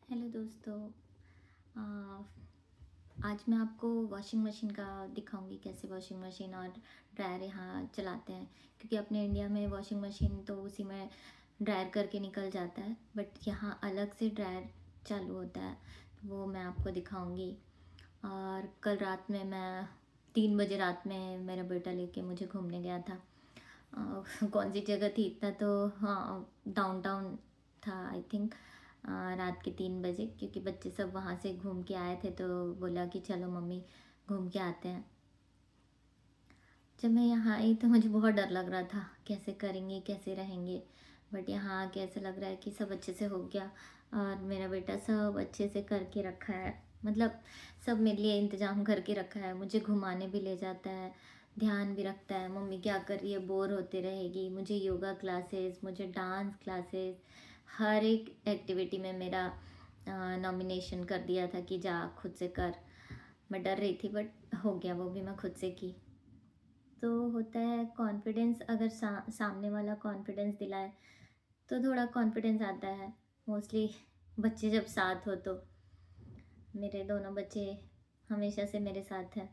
Hello दोस्तों। आ, आज मैं आपको वॉशिंग मशीन का दिखाऊंगी कैसे वॉशिंग मशीन और ड्रायर यहाँ चलाते हैं। क्योंकि अपने इंडिया में वॉशिंग मशीन तो उसी में ड्रायर करके निकल जाता है, बट यहाँ अलग से ड्रायर चालू होता है, तो वो मैं आपको दिखाऊंगी। और कल रात में मैं 3 बजे रात में मेरा बेटा लेके मुझे घूमने गया था। कौन सी जगह थी इतना तो, हाँ, डाउनटाउन था आई थिंक। रात के 3 बजे, क्योंकि बच्चे सब वहाँ से घूम के आए थे तो बोला कि चलो मम्मी घूम के आते हैं। जब मैं यहाँ आई तो मुझे बहुत डर लग रहा था कैसे करेंगे कैसे रहेंगे, बट यहाँ आके ऐसा लग रहा है कि सब अच्छे से हो गया। और मेरा बेटा सब अच्छे से करके रखा है, मतलब सब मेरे लिए इंतज़ाम करके रखा है। मुझे घुमाने भी ले जाता है, ध्यान भी रखता है मम्मी क्या कर रही है, बोर होते रहेगी। मुझे योगा क्लासेस, मुझे डांस क्लासेस, हर एक एक्टिविटी में मेरा नॉमिनेशन कर दिया था कि जा खुद से कर। मैं डर रही थी बट हो गया, वो भी मैं खुद से की। तो होता है कॉन्फिडेंस, अगर सामने वाला कॉन्फिडेंस दिलाए तो थोड़ा कॉन्फिडेंस आता है। मोस्टली बच्चे जब साथ हो तो मेरे दोनों बच्चे हमेशा से मेरे साथ हैं।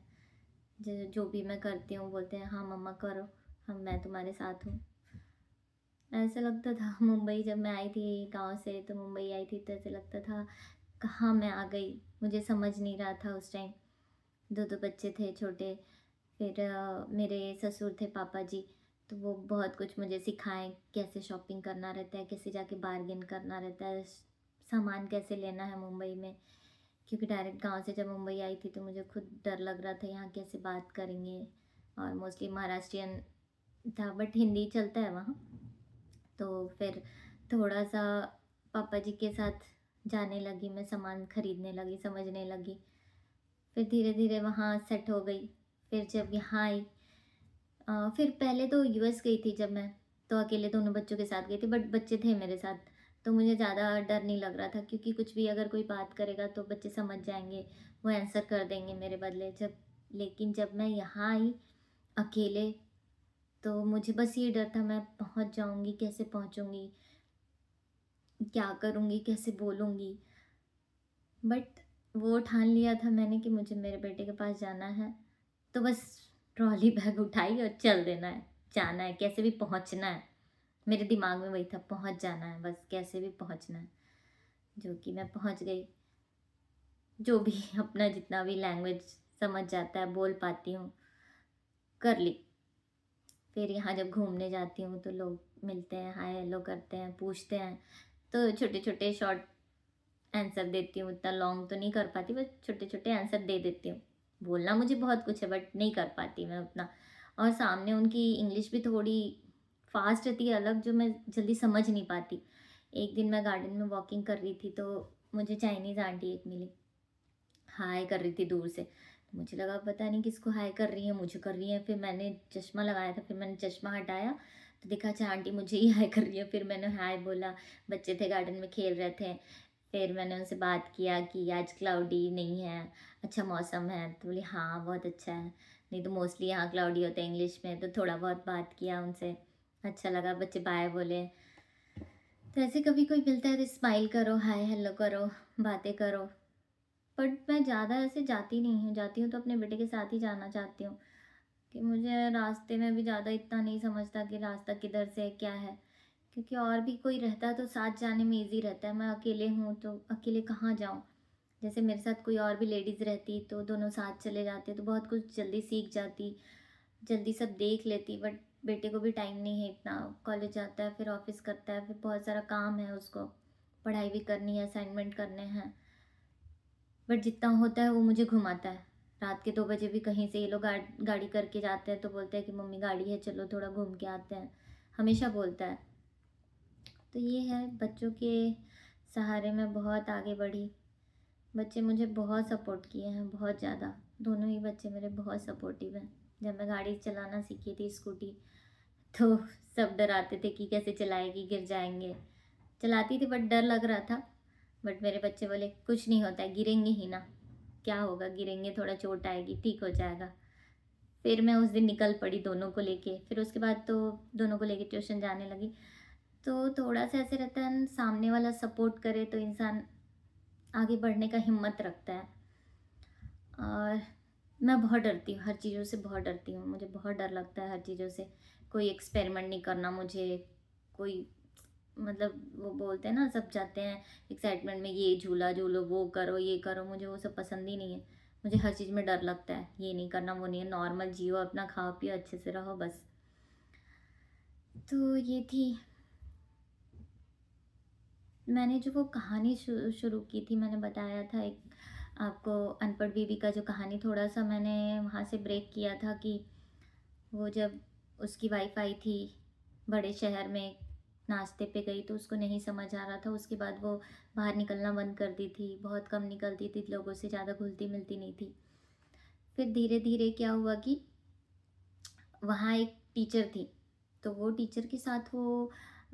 जो जो भी मैं करती हूँ बोलते हैं हाँ मम्मा करो, मैं तुम्हारे साथ हूँ। ऐसा लगता था मुंबई जब मैं आई थी गांव से, तो मुंबई आई थी तो ऐसे लगता था कहाँ मैं आ गई। मुझे समझ नहीं रहा था उस टाइम। दो दो बच्चे थे छोटे। फिर मेरे ससुर थे पापा जी, तो वो बहुत कुछ मुझे सिखाएं कैसे शॉपिंग करना रहता है, कैसे जाके बार्गेन करना रहता है, सामान कैसे लेना है मुंबई में। क्योंकि डायरेक्ट गांव से जब मुंबई आई थी तो मुझे खुद डर लग रहा था यहाँ कैसे बात करेंगे। और मोस्टली महाराष्ट्रियन था बट हिंदी चलता है वहाँ। तो फिर थोड़ा सा पापा जी के साथ जाने लगी, मैं सामान खरीदने लगी, समझने लगी। फिर धीरे धीरे वहाँ सेट हो गई। फिर जब यहाँ आई, फिर पहले तो यूएस गई थी जब मैं, तो अकेले दोनों बच्चों के साथ गई थी, बट बच्चे थे मेरे साथ तो मुझे ज़्यादा डर नहीं लग रहा था। क्योंकि कुछ भी अगर कोई बात करेगा तो बच्चे समझ जाएंगे, वो आंसर कर देंगे मेरे बदले। लेकिन जब मैं यहाँ आई अकेले, तो मुझे बस ये डर था मैं पहुँच जाऊँगी, कैसे पहुँचूँगी, क्या करूँगी, कैसे बोलूँगी। बट वो ठान लिया था मैंने कि मुझे मेरे बेटे के पास जाना है, तो बस ट्रॉली बैग उठाई और चल देना है, जाना है, कैसे भी पहुंचना है। मेरे दिमाग में वही था, पहुंच जाना है, बस कैसे भी पहुंचना है। जो कि मैं पहुंच गई। जो भी अपना जितना भी लैंग्वेज समझ जाता है बोल पाती हूँ, कर ली। फिर यहाँ जब घूमने जाती हूँ तो लोग मिलते हैं, हाय हेलो करते हैं, पूछते हैं, तो छोटे छोटे शॉर्ट आंसर देती हूँ। इतना लॉन्ग तो नहीं कर पाती, बस छोटे छोटे आंसर दे देती हूँ। बोलना मुझे बहुत कुछ है बट नहीं कर पाती मैं उतना। और सामने उनकी इंग्लिश भी थोड़ी फास्ट रहती है अलग, जो मैं जल्दी समझ नहीं पाती। एक दिन मैं गार्डन में वॉकिंग कर रही थी तो मुझे चाइनीज़ आंटी एक मिली, हाय कर रही थी दूर से। तो मुझे लगा पता नहीं किसको हाय कर रही है, मुझे कर रही है। फिर मैंने चश्मा लगाया था, फिर मैंने चश्मा हटाया तो देखा अच्छा आंटी मुझे ही हाय कर रही है। फिर मैंने हाय बोला, बच्चे थे गार्डन में खेल रहे थे। फिर मैंने उनसे बात किया कि आज क्लाउडी नहीं है, अच्छा मौसम है, तो बोली हाँ बहुत अच्छा है। नहीं तो मोस्टली यहाँ क्लाउडी होता है इंग्लिश में, तो थोड़ा बहुत बात किया उनसे, अच्छा लगा। बच्चे बाय बोले। तो ऐसे कभी कोई मिलता है तो स्माइल करो, हाय हेलो करो, बातें करो। बट मैं ज़्यादा ऐसे जाती नहीं हूँ, जाती हूँ तो अपने बेटे के साथ ही जाना चाहती हूँ। कि मुझे रास्ते में भी ज़्यादा इतना नहीं समझता कि रास्ता किधर से है क्या है। क्योंकि और भी कोई रहता है तो साथ जाने में इजी रहता है, मैं अकेले हूँ तो अकेले कहाँ जाऊँ। जैसे मेरे साथ कोई और भी लेडीज़ रहती तो दोनों साथ चले जाते तो बहुत कुछ जल्दी सीख जाती, जल्दी सब देख लेती। बट बेटे को भी टाइम नहीं है इतना, कॉलेज जाता है, फिर ऑफिस करता है, फिर बहुत सारा काम है उसको, पढ़ाई भी करनी है, असाइनमेंट करने हैं। बट जितना होता है वो मुझे घुमाता है। रात के 2 बजे भी कहीं से ये लोग गाड़ी करके जाते हैं तो बोलते हैं कि मम्मी गाड़ी है चलो थोड़ा घूम के आते हैं, हमेशा बोलता है। तो ये है, बच्चों के सहारे मैं बहुत आगे बढ़ी। बच्चे मुझे बहुत सपोर्ट किए हैं, बहुत ज़्यादा। दोनों ही बच्चे मेरे बहुत सपोर्टिव हैं। जब मैं गाड़ी चलाना सीखी थी स्कूटी, तो सब डराते थे कि कैसे चलाएगी, गिर जाएंगे। चलाती थी बट डर लग रहा था। बट मेरे बच्चे बोले कुछ नहीं होता है, गिरेंगे ही ना, क्या होगा, गिरेंगे, थोड़ा चोट आएगी, ठीक हो जाएगा। फिर मैं उस दिन निकल पड़ी दोनों को लेके। फिर उसके बाद तो दोनों को लेके ट्यूशन जाने लगी। तो थोड़ा सा ऐसे रहता है सामने वाला सपोर्ट करे तो इंसान आगे बढ़ने का हिम्मत रखता है। और मैं बहुत डरती हूँ, हर चीज़ों से बहुत डरती हूँ, मुझे बहुत डर लगता है हर चीज़ों से। कोई एक्सपेरिमेंट नहीं करना मुझे, कोई मतलब वो बोलते हैं ना, सब जाते हैं एक्साइटमेंट में, ये झूला झूलो, वो करो, ये करो, मुझे वो सब पसंद ही नहीं है। मुझे हर चीज़ में डर लगता है, ये नहीं करना, वो नहीं है, नॉर्मल जियो, अपना खाओ पियो, अच्छे से रहो बस। तो ये थी, मैंने जो वो कहानी शुरू की थी, मैंने बताया था एक आपको, अनपढ़ बीवी का जो कहानी, थोड़ा सा मैंने वहाँ से ब्रेक किया था कि वो जब उसकी वाइफ आई थी बड़े शहर में, नाश्ते पे गई तो उसको नहीं समझ आ रहा था, उसके बाद वो बाहर निकलना बंद कर दी थी, बहुत कम निकलती थी, लोगों से ज़्यादा घुलती मिलती नहीं थी। फिर धीरे धीरे क्या हुआ कि वहाँ एक टीचर थी, तो वो टीचर के साथ वो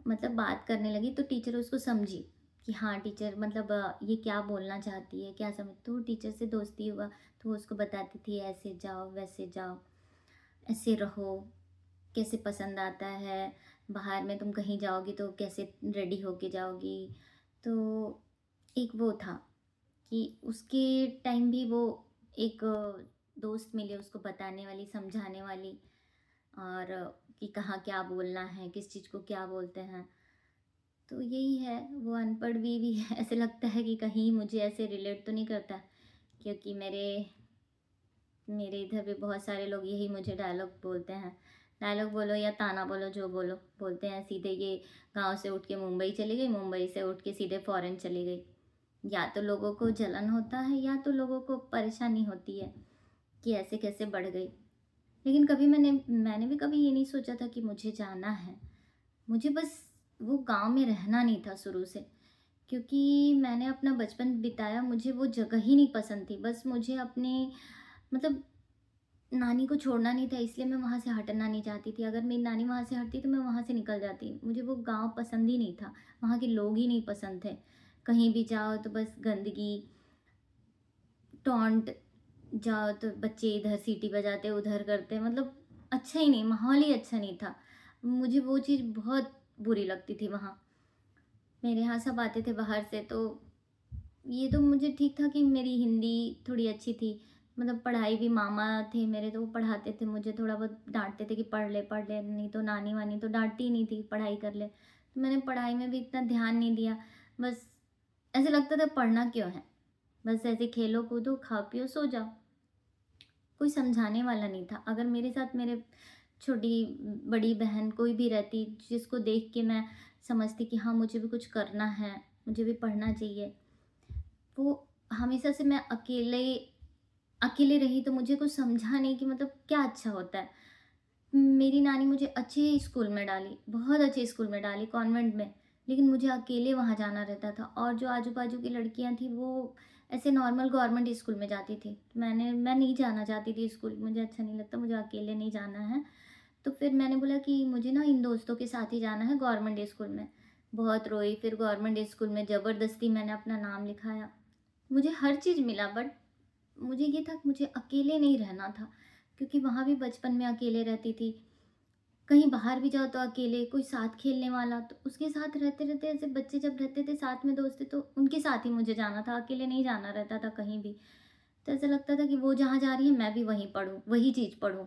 मतलब बात करने लगी, तो टीचर उसको समझी कि हाँ टीचर मतलब ये क्या बोलना चाहती है, क्या समझ, तो टीचर से दोस्ती हुआ। तो वो उसको बताती थी, ऐसे जाओ, वैसे जाओ, ऐसे रहो, कैसे पसंद आता है, बाहर में तुम कहीं जाओगी तो कैसे रेडी होके जाओगी। तो एक वो था कि उसके टाइम भी वो एक दोस्त मिली उसको बताने वाली, समझाने वाली, और कि कहाँ क्या बोलना है, किस चीज़ को क्या बोलते हैं। तो यही है, वो अनपढ़ भी ऐसे लगता है कि कहीं मुझे ऐसे रिलेट तो नहीं करता, क्योंकि मेरे मेरे इधर भी बहुत सारे लोग यही मुझे डायलॉग बोलते हैं। डायलॉग बोलो या ताना बोलो, जो बोलो, बोलते हैं सीधे ये, गाँव से उठ के मुंबई चली गई, मुंबई से उठ के सीधे फ़ॉरेन चली गई। या तो लोगों को जलन होता है, या तो लोगों को परेशानी होती है कि ऐसे कैसे बढ़ गई। लेकिन कभी मैंने भी कभी ये नहीं सोचा था कि मुझे जाना है। मुझे बस वो गाँव में रहना नहीं था शुरू से, क्योंकि मैंने अपना बचपन बिताया, मुझे वो जगह ही नहीं पसंद थी। बस मुझे अपने मतलब नानी को छोड़ना नहीं था, इसलिए मैं वहाँ से हटना नहीं चाहती थी। अगर मेरी नानी वहाँ से हटती तो मैं वहाँ से निकल जाती। मुझे वो गाँव पसंद ही नहीं था, वहाँ के लोग ही नहीं पसंद थे। कहीं भी जाओ तो बस गंदगी, टॉन्ट, जाओ तो बच्चे इधर सीटी बजाते, उधर करते, मतलब अच्छा ही नहीं, माहौल ही अच्छा नहीं था। मुझे वो चीज़ बहुत बुरी लगती थी वहाँ। मेरे यहाँ सब आते थे बाहर से, तो ये तो मुझे ठीक था कि मेरी हिंदी थोड़ी अच्छी थी, मतलब पढ़ाई भी, मामा थे मेरे तो वो पढ़ाते थे मुझे, थोड़ा बहुत डाँटते थे कि पढ़ ले, नहीं तो नानी वानी तो डाँटती ही नहीं थी, पढ़ाई कर ले। तो मैंने पढ़ाई में भी इतना ध्यान नहीं दिया, बस ऐसे लगता था पढ़ना क्यों है? बस ऐसे खेलो कूदो, खाओ पियो, सो जाओ। कोई समझाने वाला नहीं था। अगर मेरे साथ मेरे छोटी बड़ी बहन कोई भी रहती, जिसको देख के मैं समझती कि हाँ, मुझे भी कुछ करना है, मुझे भी पढ़ना चाहिए। वो हमेशा से मैं अकेले अकेले रही, तो मुझे कुछ समझा नहीं कि मतलब क्या अच्छा होता है। मेरी नानी मुझे अच्छे स्कूल में डाली, बहुत अच्छे स्कूल में डाली, कॉन्वेंट में, लेकिन मुझे अकेले वहाँ जाना रहता था, और जो आजू-बाजू की लड़कियाँ थीं वो ऐसे नॉर्मल गवर्नमेंट स्कूल में जाती थी। मैं नहीं जाना चाहती थी स्कूल, मुझे अच्छा नहीं लगता, मुझे अकेले नहीं जाना है। तो फिर मैंने बोला कि मुझे ना इन दोस्तों के साथ ही जाना है गवर्नमेंट स्कूल में। बहुत रोई, फिर गवर्नमेंट स्कूल में ज़बरदस्ती मैंने अपना नाम लिखाया। मुझे हर चीज़ मिला, बट मुझे ये था कि मुझे अकेले नहीं रहना था, क्योंकि वहाँ भी बचपन में अकेले रहती थी। कहीं बाहर भी जाओ तो अकेले, कोई साथ खेलने वाला, तो उसके साथ रहते-रहते, ऐसे बच्चे जब रहते थे साथ में, दोस्त थे, तो उनके साथ ही मुझे जाना था, अकेले नहीं जाना रहता था कहीं भी। तो ऐसा लगता था कि वो जहाँ जा रही है मैं भी वहीं पढूँ, वही चीज़ पढूँ।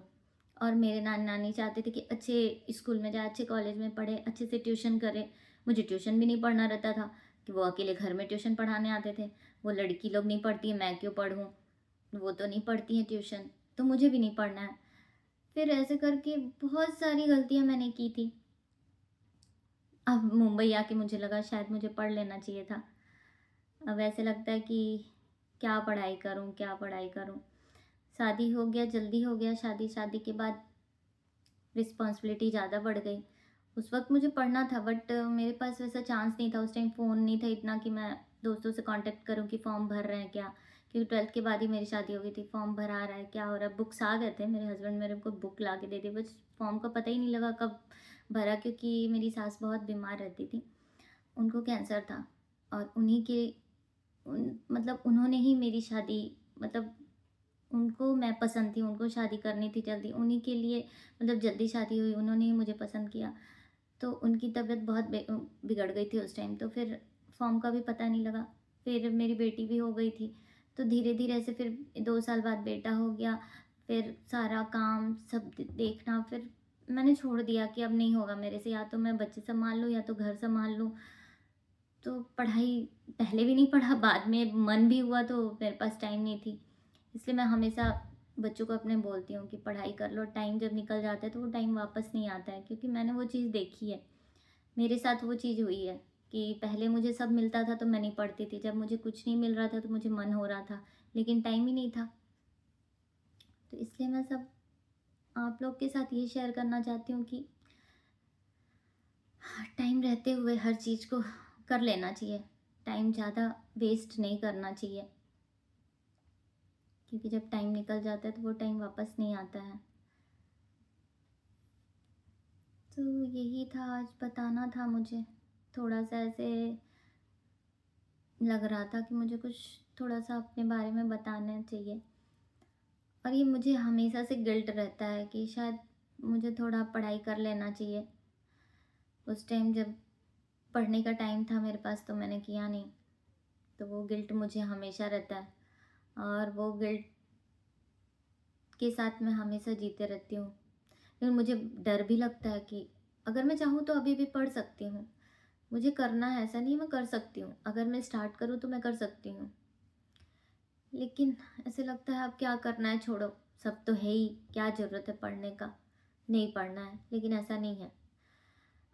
और मेरे नानी-नानी चाहते थे कि अच्छे स्कूल में जाए, अच्छे कॉलेज में पढ़े, अच्छे से ट्यूशन करे। मुझे ट्यूशन भी नहीं पढ़ना रहता था, कि वो अकेले घर में ट्यूशन पढ़ाने आते थे। वो लड़की लोग नहीं पढ़ती हैं, मैं क्यों पढ़ूँ? वो तो नहीं पढ़ती हैं ट्यूशन, तो मुझे भी नहीं पढ़ना है। फिर ऐसे करके बहुत सारी गलतियाँ मैंने की थी। अब मुंबई आके मुझे लगा शायद मुझे पढ़ लेना चाहिए था। अब ऐसे लगता है कि क्या पढ़ाई करूँ, क्या पढ़ाई करूँ? शादी हो गया, जल्दी हो गया शादी, शादी के बाद रिस्पॉन्सिबिलिटी ज़्यादा बढ़ गई। उस वक़्त मुझे पढ़ना था, बट मेरे पास वैसा चांस नहीं था, उस टाइम फ़ोन नहीं था इतना कि मैं दोस्तों से कॉन्टैक्ट करूँ कि फ़ॉर्म भर रहे हैं क्या? क्योंकि 12th के बाद ही मेरी शादी हो गई थी, फ़ॉर्म भरा रहा है, क्या हो रहा है? बुक्स आ गए थे, मेरे हस्बैंड मेरे को बुक ला के दे दी, बस फ़ॉर्म का पता ही नहीं लगा कब भरा, क्योंकि मेरी सास बहुत बीमार रहती थी, उनको कैंसर था, और उन्हीं के मतलब उन्होंने ही मेरी शादी, मतलब उनको मैं पसंद थी, उनको शादी करनी थी जल्दी, उन्हीं के लिए मतलब जल्दी शादी हुई, उन्होंने ही मुझे पसंद किया। तो उनकी तबीयत बहुत बिगड़ गई थी उस टाइम, तो फिर फॉर्म का भी पता नहीं लगा। फिर मेरी बेटी भी हो गई थी। तो धीरे-धीरे ऐसे फिर 2 साल बाद बेटा हो गया, फिर सारा काम सब देखना, फिर मैंने छोड़ दिया कि अब नहीं होगा मेरे से, या तो मैं बच्चे सँभाल लूँ या तो घर सँभाल लूँ। तो पढ़ाई पहले भी नहीं पढ़ा, बाद में मन भी हुआ तो मेरे पास टाइम नहीं थी। इसलिए मैं हमेशा बच्चों को अपने बोलती हूँ कि पढ़ाई कर लो, टाइम जब निकल जाता है तो वो टाइम वापस नहीं आता है, क्योंकि मैंने वो चीज़ देखी है। मेरे साथ वो चीज़ हुई है कि पहले मुझे सब मिलता था तो मैं नहीं पढ़ती थी, जब मुझे कुछ नहीं मिल रहा था तो मुझे मन हो रहा था, लेकिन टाइम ही नहीं था। तो इसलिए मैं सब आप लोग के साथ ये शेयर करना चाहती हूँ कि टाइम रहते हुए हर चीज़ को कर लेना चाहिए। टाइम ज़्यादा वेस्ट नहीं करना चाहिए, क्योंकि जब टाइम निकल जाता है तो वो टाइम वापस नहीं आता है। तो यही था, आज बताना था मुझे। थोड़ा-सा ऐसे लग रहा था कि मुझे कुछ थोड़ा-सा अपने बारे में बताना चाहिए। और ये मुझे हमेशा से गिल्ट रहता है कि शायद मुझे थोड़ा पढ़ाई कर लेना चाहिए। उस टाइम जब पढ़ने का टाइम था मेरे पास तो मैंने किया नहीं। तो वो गिल्ट मुझे हमेशा रहता है, और वो गिल्ट के साथ मैं हमेशा जीते रहती हूँ। लेकिन मुझे डर भी लगता है कि अगर मैं चाहूँ तो अभी भी पढ़ सकती हूँ। मुझे करना है, ऐसा नहीं है, मैं कर सकती हूँ। अगर मैं स्टार्ट करूँ तो मैं कर सकती हूँ। लेकिन ऐसे लगता है अब क्या करना है, छोड़ो, सब तो है ही, क्या ज़रूरत है पढ़ने का, नहीं पढ़ना है। लेकिन ऐसा नहीं है।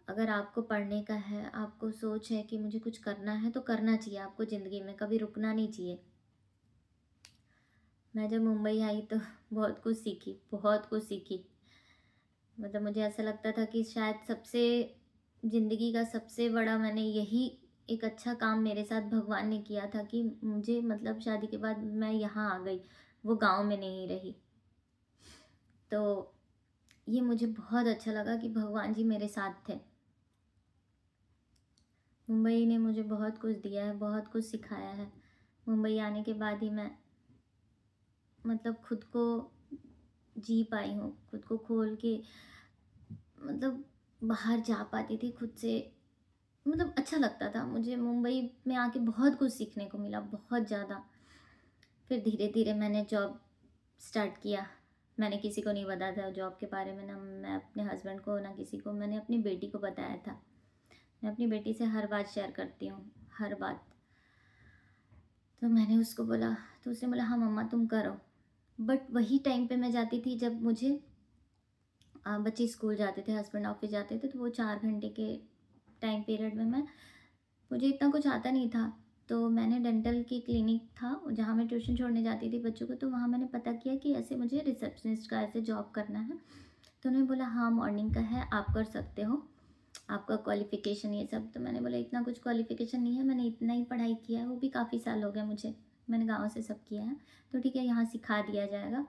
अगर आपको पढ़ने का है, आपको सोच है कि मुझे कुछ करना है तो करना चाहिए आपको ज़िंदगी में, कभी रुकना नहीं चाहिए। मैं जब मुंबई आई तो बहुत कुछ सीखी, बहुत कुछ सीखी। मतलब मुझे ऐसा लगता था कि शायद सबसे ज़िंदगी का सबसे बड़ा मैंने यही एक अच्छा काम मेरे साथ भगवान ने किया था कि मुझे, मतलब शादी के बाद मैं यहाँ आ गई, वो गाँव में नहीं रही। तो ये मुझे बहुत अच्छा लगा कि भगवान जी मेरे साथ थे। मुंबई ने मुझे बहुत कुछ दिया है, बहुत कुछ सिखाया है। मुंबई आने के बाद ही मैं, मतलब खुद को जी पाई हूँ, खुद को खोल के, मतलब बाहर जा पाती थी खुद से। मतलब अच्छा लगता था मुझे, मुंबई में आके बहुत कुछ सीखने को मिला, बहुत ज़्यादा। फिर धीरे-धीरे मैंने जॉब स्टार्ट किया। मैंने किसी को नहीं बताया था जॉब के बारे में, ना मैं अपने हस्बैंड को, ना किसी को। मैंने अपनी बेटी को बताया था। मैं अपनी बेटी से हर बात शेयर करती हूँ, हर बात। तो मैंने उसको बोला, तो उसने बोला हाँ मम्मा तुम करो। बट वही टाइम पे मैं जाती थी जब मुझे बच्चे स्कूल जाते थे, हस्बैंड ऑफिस जाते थे, तो वो 4 घंटे के टाइम पीरियड में मुझे इतना कुछ आता नहीं था। तो मैंने डेंटल की क्लिनिक था जहाँ मैं ट्यूशन छोड़ने जाती थी बच्चों को, तो वहाँ मैंने पता किया कि ऐसे मुझे रिसेप्शनिस्ट का ऐसे जॉब करना है। तो उन्होंने बोला हाँ मॉर्निंग का है, आप कर सकते हो, आपका क्वालिफ़िकेशन ये सब। तो मैंने बोला इतना कुछ क्वालिफ़िकेशन नहीं है, मैंने इतना ही पढ़ाई किया है, वो भी काफ़ी साल हो गए मुझे, मैंने गाँव से सब किया है। तो ठीक है, यहाँ सिखा दिया जाएगा।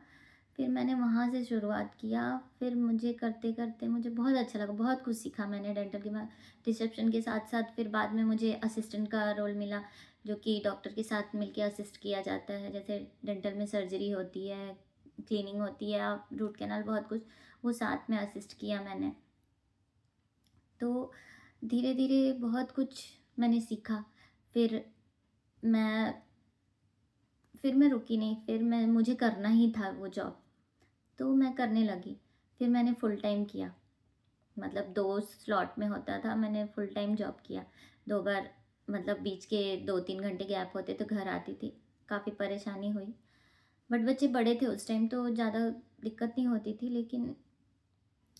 फिर मैंने वहाँ से शुरुआत किया। फिर मुझे करते-करते मुझे बहुत अच्छा लगा, बहुत कुछ सीखा मैंने डेंटल के बाद। रिसेप्शन के साथ-साथ फिर बाद में मुझे असिस्टेंट का रोल मिला, जो कि डॉक्टर के साथ मिलके असिस्ट किया जाता है। जैसे डेंटल में सर्जरी होती है, क्लीनिंग होती है, रूट कैनाल, बहुत कुछ, वो साथ में असिस्ट किया मैंने। तो धीरे-धीरे बहुत कुछ मैंने सीखा। फिर मैं फिर मैं रुकी नहीं, फिर मुझे करना ही था वो जॉब, तो मैं करने लगी। फिर मैंने फुल टाइम किया, मतलब 2 स्लॉट में होता था, मैंने फुल टाइम जॉब किया। 2 बार, मतलब बीच के 2-3 घंटे गैप होते तो घर आती थी। काफ़ी परेशानी हुई, बट बच्चे बड़े थे उस टाइम तो ज़्यादा दिक्कत नहीं होती थी, लेकिन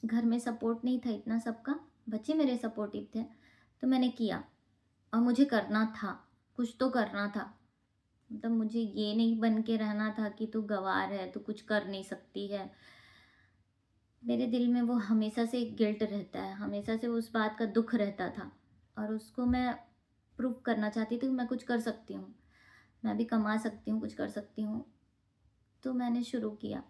घर में सपोर्ट नहीं था इतना सबका। बच्चे मेरे सपोर्टिव थे, तो मैंने किया, और मुझे करना था, कुछ तो करना था। मतलब मुझे ये नहीं बन के रहना था कि तू गँवार है, तू कुछ कर नहीं सकती है। मेरे दिल में वो हमेशा से एक गिल्ट रहता है, हमेशा से उस बात का दुःख रहता था, और उसको मैं प्रूव करना चाहती थी कि मैं कुछ कर सकती हूँ, मैं भी कमा सकती हूँ, कुछ कर सकती हूँ। तो मैंने शुरू किया,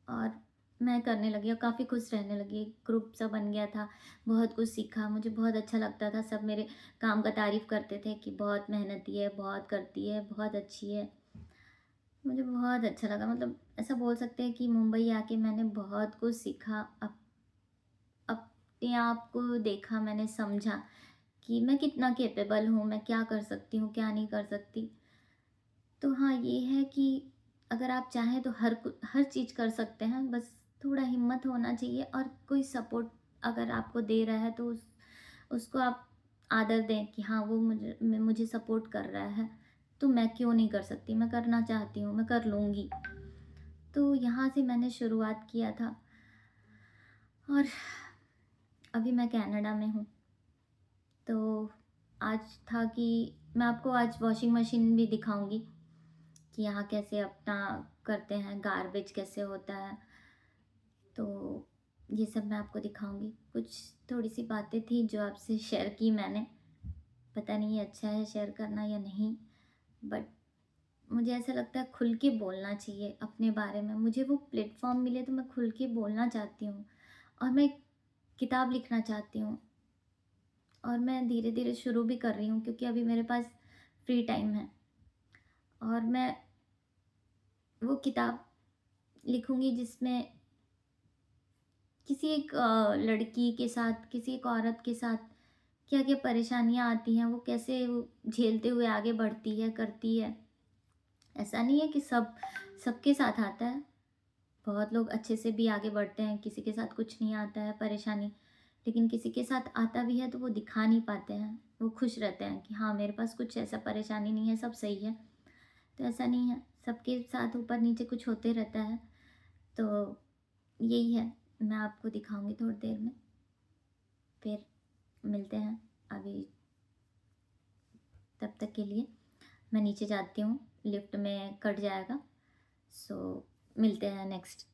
और मैं करने लगी और काफ़ी खुश रहने लगी। ग्रुप सा बन गया था, बहुत कुछ सीखा, मुझे बहुत अच्छा लगता था। सब मेरे काम का तारीफ़ करते थे कि बहुत मेहनती है, बहुत करती है, बहुत अच्छी है। मुझे बहुत अच्छा लगा, मतलब ऐसा बोल सकते हैं कि मुंबई आके मैंने बहुत कुछ सीखा। अपने आप को देखा, मैंने समझा कि मैं कितना कैपेबल हूँ, मैं क्या कर सकती हूँ, क्या नहीं कर सकती। तो हाँ, ये है कि अगर आप चाहें तो हर चीज़ कर सकते हैं, बस थोड़ा हिम्मत होना चाहिए और कोई सपोर्ट अगर आपको दे रहा है तो उसको आप आदर दें कि हाँ, वो मुझे सपोर्ट कर रहा है, तो मैं क्यों नहीं कर सकती? मैं करना चाहती हूँ, मैं कर लूँगी। तो यहाँ से मैंने शुरुआत किया था और अभी मैं कनाडा में हूँ। तो आज था कि मैं आपको आज वॉशिंग मशीन भी दिखाऊँगी कि यहाँ कैसे अपना करते हैं, गार्बेज कैसे होता है। तो ये सब मैं आपको दिखाऊँगी। कुछ थोड़ी-सी बातें थी जो आपसे शेयर की मैंने। पता नहीं अच्छा है शेयर करना या नहीं, बट मुझे ऐसा लगता है खुल के बोलना चाहिए अपने बारे में। मुझे वो प्लेटफ़ॉर्म मिले तो मैं खुल के बोलना चाहती हूँ और मैं किताब लिखना चाहती हूँ और मैं धीरे-धीरे शुरू भी कर रही हूँ क्योंकि अभी मेरे पास फ्री टाइम है और मैं वो किताब लिखूँगी जिसमें किसी एक लड़की के साथ, किसी एक औरत के साथ क्या-क्या परेशानियाँ आती हैं, वो कैसे वो झेलते हुए आगे बढ़ती है, करती है। ऐसा नहीं है कि सबके साथ आता है, बहुत लोग अच्छे से भी आगे बढ़ते हैं, किसी के साथ कुछ नहीं आता है परेशानी, लेकिन किसी के साथ आता भी है तो वो दिखा नहीं पाते हैं। वो खुश रहते हैं कि हाँ, मेरे पास कुछ ऐसा परेशानी नहीं है, सब सही है। तो ऐसा नहीं है, सबके साथ ऊपर-नीचे कुछ होते रहता है। तो यही है, मैं आपको दिखाऊँगी थोड़ी देर में, फिर मिलते हैं। अभी तब तक के लिए मैं नीचे जाती हूँ, लिफ्ट में कट जाएगा। सो मिलते हैं नेक्स्ट